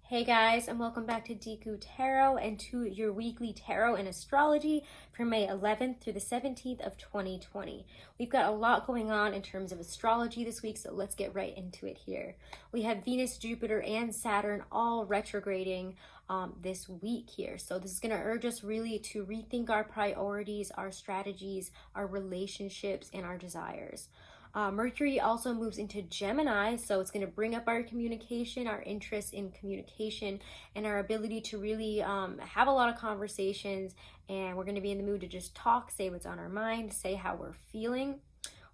Hey guys, and welcome back to Deku Tarot and to your weekly tarot and astrology for May 11th through the 17th of 2020. We've got a lot going on in terms of astrology this week, so let's get right into it here. We have Venus, Jupiter, and Saturn all retrograding this week here. So this is going to urge us really to rethink our priorities, our strategies, our relationships, and our desires. Mercury also moves into Gemini, so it's going to bring up our communication, our interest in communication, and our ability to really have a lot of conversations. And we're going to be in the mood to just talk, say what's on our mind, say how we're feeling.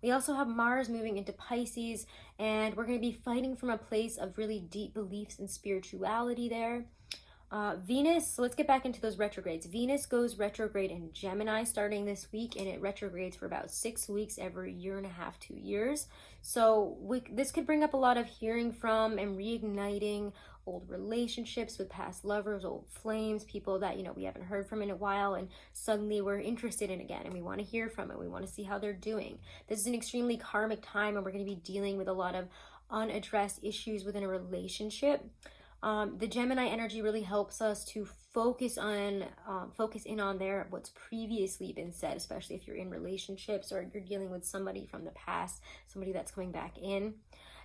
We also have Mars moving into Pisces, and we're going to be fighting from a place of really deep beliefs and spirituality there. Venus, so let's get back into those retrogrades. Venus goes retrograde in Gemini starting this week, and it retrogrades for about 6 weeks every year and a half, 2 years. So this could bring up a lot of hearing from and reigniting old relationships with past lovers, old flames, people that, we haven't heard from in a while, and suddenly we're interested in again, and we want to hear from it. We want to see how they're doing. This is an extremely karmic time, and we're going to be dealing with a lot of unaddressed issues within a relationship. The Gemini energy really helps us to focus in on what's previously been said, especially if you're in relationships or you're dealing with somebody from the past, somebody that's coming back in.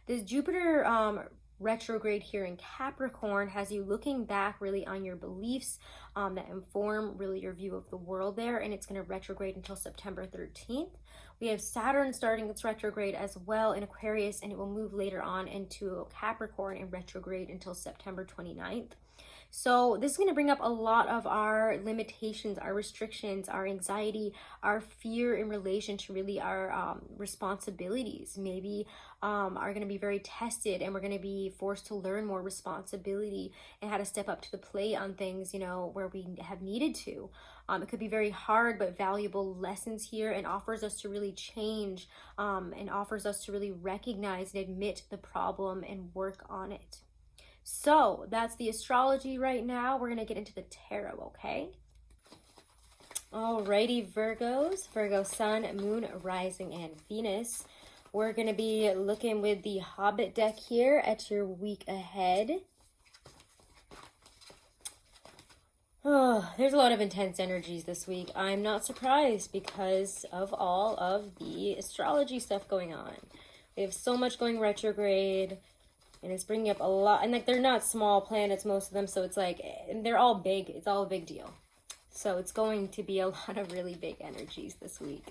This Jupiter retrograde here in Capricorn has you looking back really on your beliefs that inform really your view of the world there, and it's going to retrograde until September 13th. We have Saturn starting its retrograde as well in Aquarius, and it will move later on into Capricorn and retrograde until September 29th. So this is going to bring up a lot of our limitations, our restrictions, our anxiety, our fear in relation to really our responsibilities. Maybe are going to be very tested, and we're going to be forced to learn more responsibility and how to step up to the plate on things, where we have needed to. It could be very hard but valuable lessons here, and offers us to really change and offers us to really recognize and admit the problem and work on it. So that's the astrology right now. We're going to get into the tarot, okay? Alrighty, Virgos, Virgo Sun, Moon, Rising, and Venus. We're going to be looking with the Hobbit deck here at your week ahead. Oh, there's a lot of intense energies this week. I'm not surprised because of all of the astrology stuff going on. We have so much going retrograde, and it's bringing up a lot. And they're not small planets, most of them, so it's they're all big. It's all a big deal. So it's going to be a lot of really big energies this week.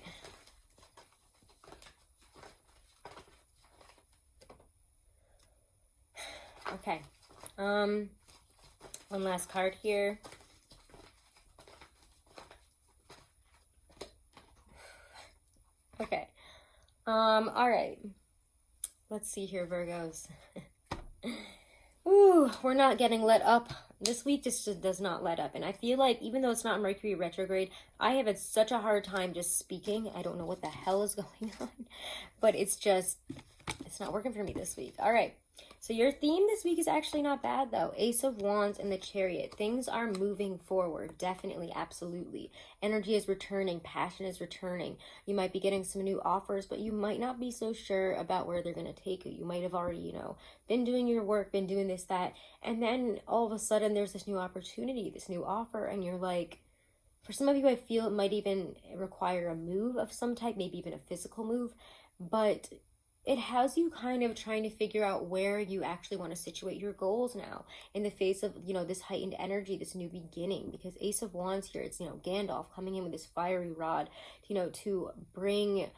Okay. One last card here. Okay. All right. Let's see here, Virgos. Ooh, we're not getting let up. This week just does not let up. And I feel like even though it's not Mercury retrograde, I have had such a hard time just speaking. I don't know what the hell is going on. But it's not working for me this week. All right. So your theme this week is actually not bad, though. Ace of Wands and the Chariot. Things are moving forward. Definitely, absolutely. Energy is returning. Passion is returning. You might be getting some new offers, but you might not be so sure about where they're going to take you. You might have already, been doing your work, been doing this, that. And then all of a sudden there's this new opportunity, this new offer. And you're like, for some of you, I feel it might even require a move of some type, maybe even a physical move. But it has you kind of trying to figure out where you actually want to situate your goals now in the face of, this heightened energy, this new beginning. Because Ace of Wands here, it's, Gandalf coming in with this fiery rod, to bring,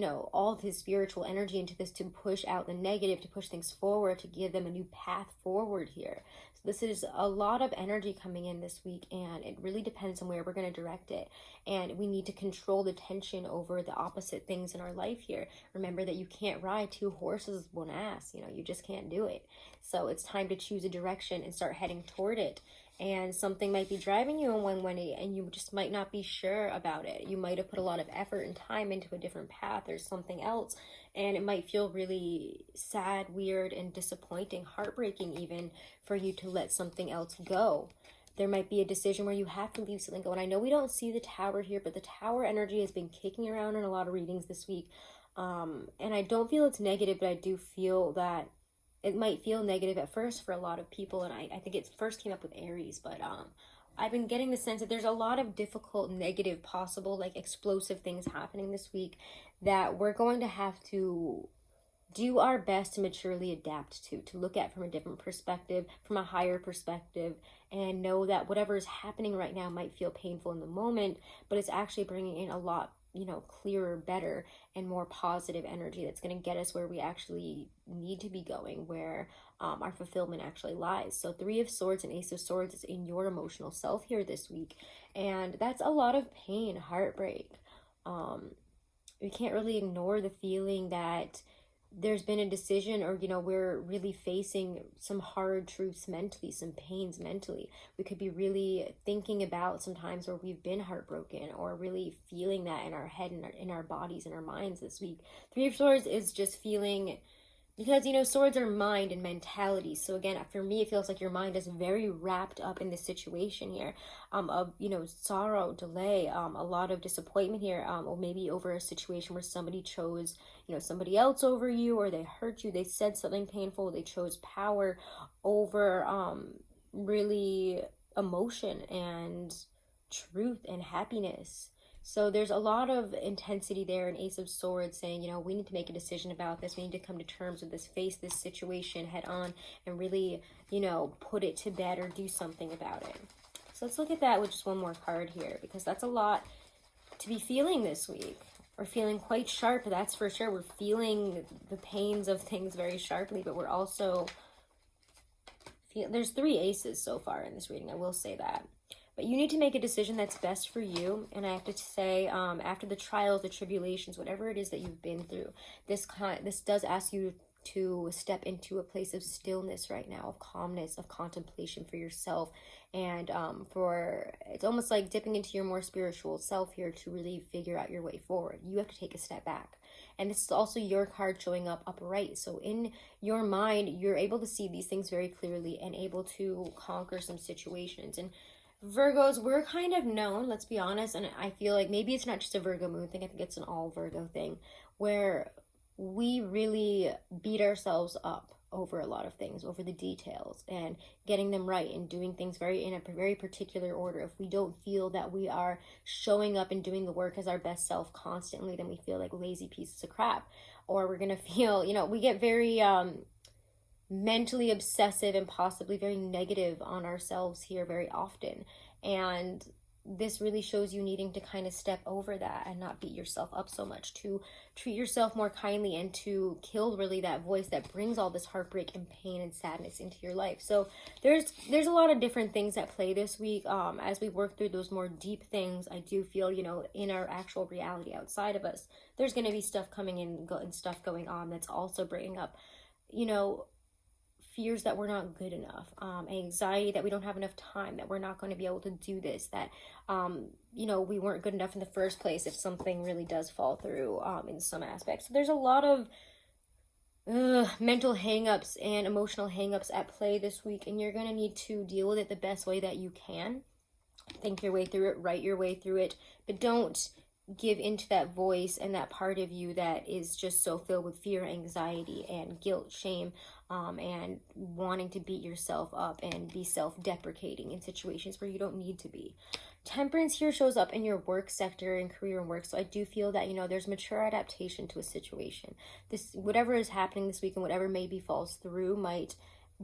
all of his spiritual energy into this, to push out the negative, to push things forward, to give them a new path forward here. So this is a lot of energy coming in this week, and it really depends on where we're going to direct it. And we need to control the tension over the opposite things in our life here. Remember that you can't ride 2 horses with 1 ass. You just can't do it. So it's time to choose a direction and start heading toward it. And something might be driving you in one way, and you just might not be sure about it. You might have put a lot of effort and time into a different path or something else, and it might feel really sad, weird, and disappointing, heartbreaking even, for you to let something else go. There might be a decision where you have to leave something go. And I know we don't see the Tower here, but the Tower energy has been kicking around in a lot of readings this week. And I don't feel it's negative, but I do feel that it might feel negative at first for a lot of people, and I think it first came up with Aries, but I've been getting the sense that there's a lot of difficult, negative, possible, like explosive things happening this week that we're going to have to do our best to maturely adapt to look at from a different perspective, from a higher perspective, and know that whatever is happening right now might feel painful in the moment, but it's actually bringing in a lot, clearer, better, and more positive energy that's going to get us where we actually need to be going, where our fulfillment actually lies. So Three of Swords and Ace of Swords is in your emotional self here this week, and that's a lot of pain, heartbreak. We can't really ignore the feeling that there's been a decision, or we're really facing some hard truths mentally, some pains mentally. We could be really thinking about sometimes where we've been heartbroken, or really feeling that in our head and in our bodies and our minds this week. Three of Swords is just feeling, because swords are mind and mentality. So again, for me, it feels like your mind is very wrapped up in this situation here, of sorrow, delay, a lot of disappointment here, or maybe over a situation where somebody chose somebody else over you, or they hurt you, they said something painful, they chose power over really emotion and truth and happiness. So there's a lot of intensity there in Ace of Swords saying, we need to make a decision about this. We need to come to terms with this, face this situation head on, and really, put it to bed or do something about it. So let's look at that with just one more card here, because that's a lot to be feeling this week. We're feeling quite sharp, that's for sure. We're feeling the pains of things very sharply, but we're also there's 3 aces so far in this reading, I will say that. But you need to make a decision that's best for you. And I have to say, after the trials, the tribulations, whatever it is that you've been through, this does ask you to step into a place of stillness right now, of calmness, of contemplation for yourself. And it's almost like dipping into your more spiritual self here to really figure out your way forward. You have to take a step back. And this is also your card showing up upright. So in your mind, you're able to see these things very clearly and able to conquer some situations. And Virgos, we're kind of known, let's be honest, and I feel like maybe it's not just a Virgo moon thing, I think it's an all Virgo thing, where we really beat ourselves up over a lot of things, over the details, and getting them right, and doing things in a very particular order. If we don't feel that we are showing up and doing the work as our best self constantly, then we feel like lazy pieces of crap. Or we're gonna feel, we get very mentally obsessive and possibly very negative on ourselves here very often. And this really shows you needing to kind of step over that and not beat yourself up so much, to treat yourself more kindly, and to kill really that voice that brings all this heartbreak and pain and sadness into your life. So there's a lot of different things at play this week. As we work through those more deep things, I do feel, in our actual reality outside of us, there's going to be stuff coming in and stuff going on that's also bringing up, fears that we're not good enough, anxiety that we don't have enough time, that we're not going to be able to do this, that we weren't good enough in the first place if something really does fall through in some aspects. So there's a lot of mental hangups and emotional hangups at play this week, and you're going to need to deal with it the best way that you can. Think your way through it, write your way through it, but don't give into that voice and that part of you that is just so filled with fear, anxiety, and guilt, shame, and wanting to beat yourself up and be self-deprecating in situations where you don't need to be. Temperance here shows up in your work sector and career and work. So I do feel that, there's mature adaptation to a situation. Whatever is happening this week and whatever maybe falls through might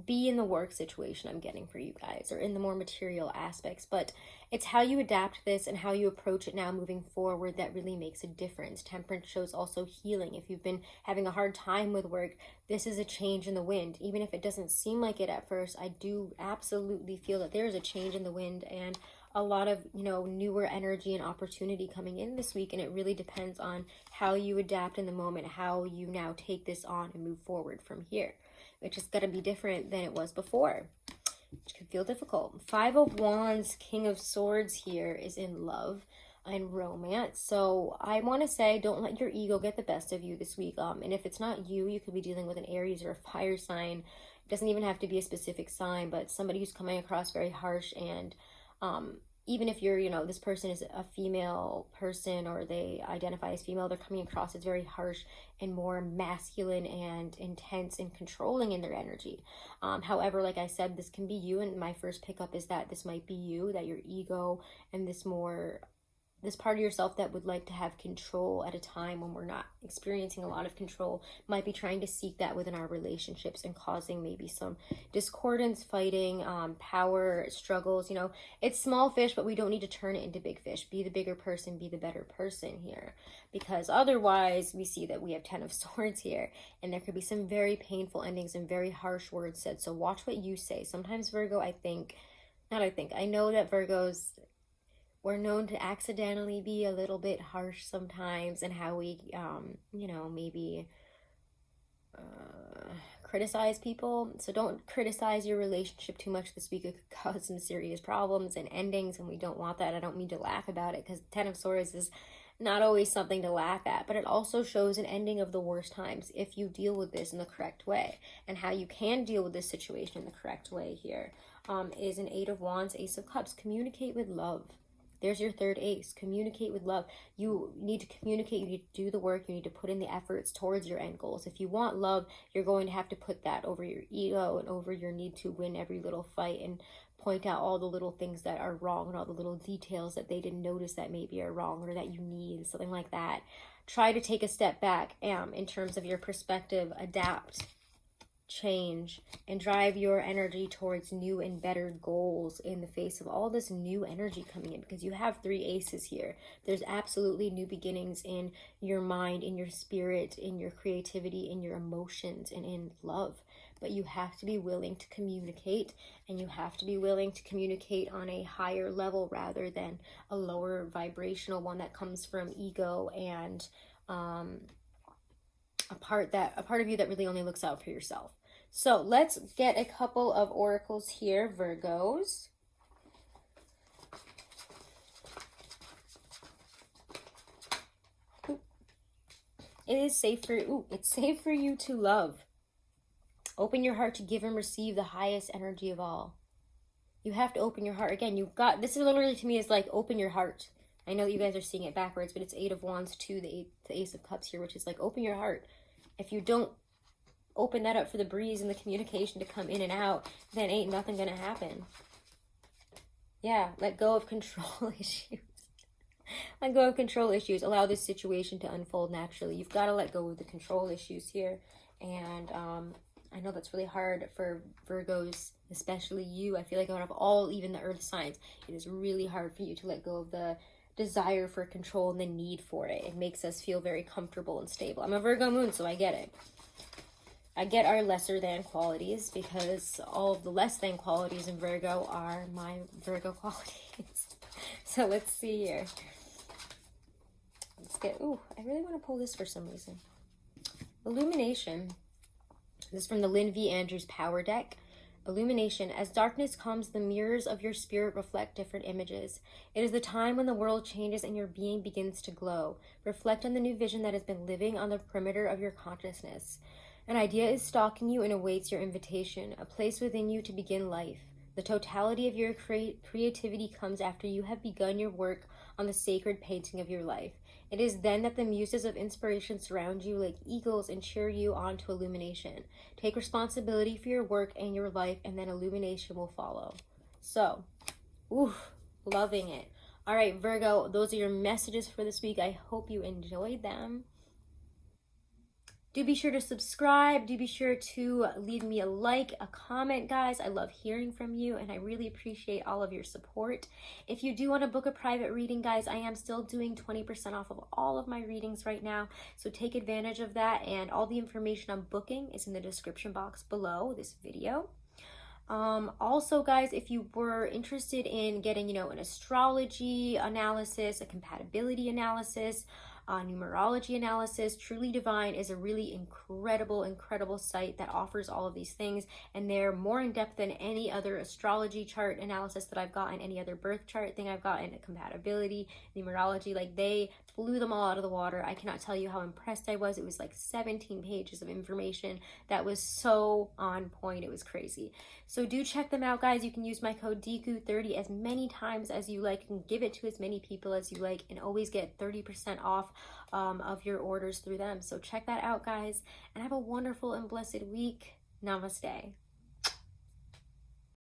be in the work situation I'm getting for you guys, or in the more material aspects, but it's how you adapt this and how you approach it now moving forward that really makes a difference. Temperance shows also healing. If you've been having a hard time with work, this is a change in the wind. Even if it doesn't seem like it at first, I do absolutely feel that there is a change in the wind and a lot of newer energy and opportunity coming in this week. And it really depends on how you adapt in the moment, how you now take this on and move forward from here, which is going to be different than it was before, which could feel difficult. 5 of Wands, King of Swords here is in love and romance. So I want to say, don't let your ego get the best of you this week. And if it's not you, you could be dealing with an Aries or a fire sign. It doesn't even have to be a specific sign, but somebody who's coming across very harsh and even if you're, you know, this person is a female person or they identify as female, they're coming across as very harsh and more masculine and intense and controlling in their energy. However, like I said, this can be you, and my first pickup is that this might be you, that your ego and this part of yourself that would like to have control at a time when we're not experiencing a lot of control might be trying to seek that within our relationships and causing maybe some discordance, fighting, power struggles. You know, it's small fish, but we don't need to turn it into big fish. Be the bigger person, be the better person here, because otherwise we see that we have 10 of Swords here, and there could be some very painful endings and very harsh words said. So watch what you say. Sometimes Virgo, I know that Virgos, we're known to accidentally be a little bit harsh sometimes in how we, you know, maybe criticize people. So don't criticize your relationship too much this week. It could cause some serious problems and endings, and we don't want that. I don't mean to laugh about it, because 10 of Swords is not always something to laugh at, but it also shows an ending of the worst times if you deal with this in the correct way. And how you can deal with this situation in the correct way here is an 8 of Wands, Ace of Cups. Communicate with love. There's your third ace. Communicate with love. You need to communicate. You need to do the work. You need to put in the efforts towards your end goals. If you want love, you're going to have to put that over your ego and over your need to win every little fight and point out all the little things that are wrong and all the little details that they didn't notice that maybe are wrong or that you need, something like that. Try to take a step back in terms of your perspective, adapt, change, and drive your energy towards new and better goals in the face of all this new energy coming in, because you have 3 aces here. There's absolutely new beginnings in your mind, in your spirit, in your creativity, in your emotions, and in love. But you have to be willing to communicate, and you have to be willing to communicate on a higher level rather than a lower vibrational one that comes from ego and a part of you that really only looks out for yourself. So let's get a couple of oracles here, Virgos. It's safe for you to love. Open your heart to give and receive the highest energy of all. You have to open your heart. Again, this is literally, to me, is like open your heart. I know that you guys are seeing it backwards, but it's 8 of Wands to the Ace of Cups here, which is like open your heart. If you don't open that up for the breeze and the communication to come in and out, then ain't nothing gonna happen. Yeah, let go of control issues. Let go of control issues. Allow this situation to unfold naturally. You've got to let go of the control issues here. And I know that's really hard for Virgos, especially you. I feel like out of all, even the earth signs, it is really hard for you to let go of the desire for control and the need for it. It makes us feel very comfortable and stable. I'm a Virgo moon, so I get it. I get our lesser than qualities, because all of the less than qualities in Virgo are my Virgo qualities. So let's see here. Let's get, I really want to pull this for some reason. Illumination. This is from the Lynn V. Andrews Power Deck. Illumination. As darkness comes, the mirrors of your spirit reflect different images. It is the time when the world changes and your being begins to glow. Reflect on the new vision that has been living on the perimeter of your consciousness. An idea is stalking you and awaits your invitation, a place within you to begin life. The totality of your creativity comes after you have begun your work on the sacred painting of your life. It is then that the muses of inspiration surround you like eagles and cheer you on to illumination. Take responsibility for your work and your life, and then illumination will follow. So, loving it. All right, Virgo, those are your messages for this week. I hope you enjoyed them. Do be sure to subscribe. Do be sure to leave me a like, a comment, guys. I love hearing from you, and I really appreciate all of your support. If you do want to book a private reading, guys, I am still doing 20% off of all of my readings right now, so take advantage of that, and all the information on booking is in the description box below this video. Also, guys, if you were interested in getting, an astrology analysis, a compatibility analysis, numerology analysis. Truly Divine is a really incredible site that offers all of these things, and they're more in depth than any other astrology chart analysis that I've gotten, any other birth chart thing I've gotten, compatibility, numerology. Like, they blew them all out of the water. I cannot tell you how impressed I was. It was like 17 pages of information that was so on point. It was crazy. So do check them out, guys. You can use my code Deku30 as many times as you like, and give it to as many people as you like, and always get 30% off of your orders through them. So check that out, guys, and have a wonderful and blessed week. Namaste.